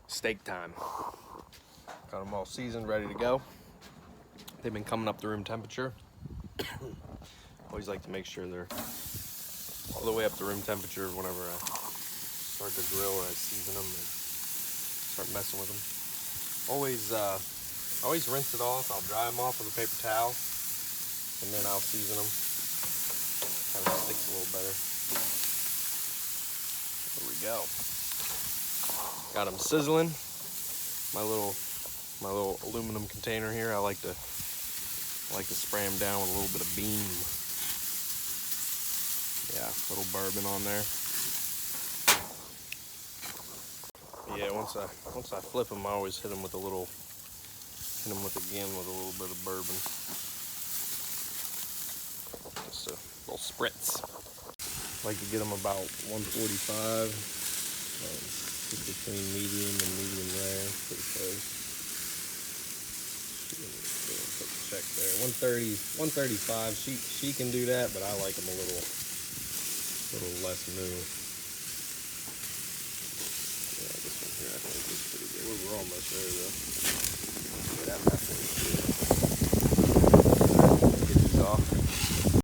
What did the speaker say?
steak time. Got them all seasoned, ready to go. They've been coming up to room temperature. Always like to make sure they're all the way up to room temperature whenever I start to grill or I season them and start messing with them. Always rinse it off. I'll dry them off with a paper towel and then I'll season them. Kind of sticks a little better. There we go. Got them sizzling. My little aluminum container here. I like to spray them down with a little bit of beam. Yeah, a little bourbon on there. Yeah, once I flip them, I always hit them with a little bit of bourbon. Just a little spritz. Like to get them about 145, just between medium and medium rare, pretty close. Check there, 135. She can do that, but I like them a little less new. Yeah, this one here I think is pretty good. We're almost there though. That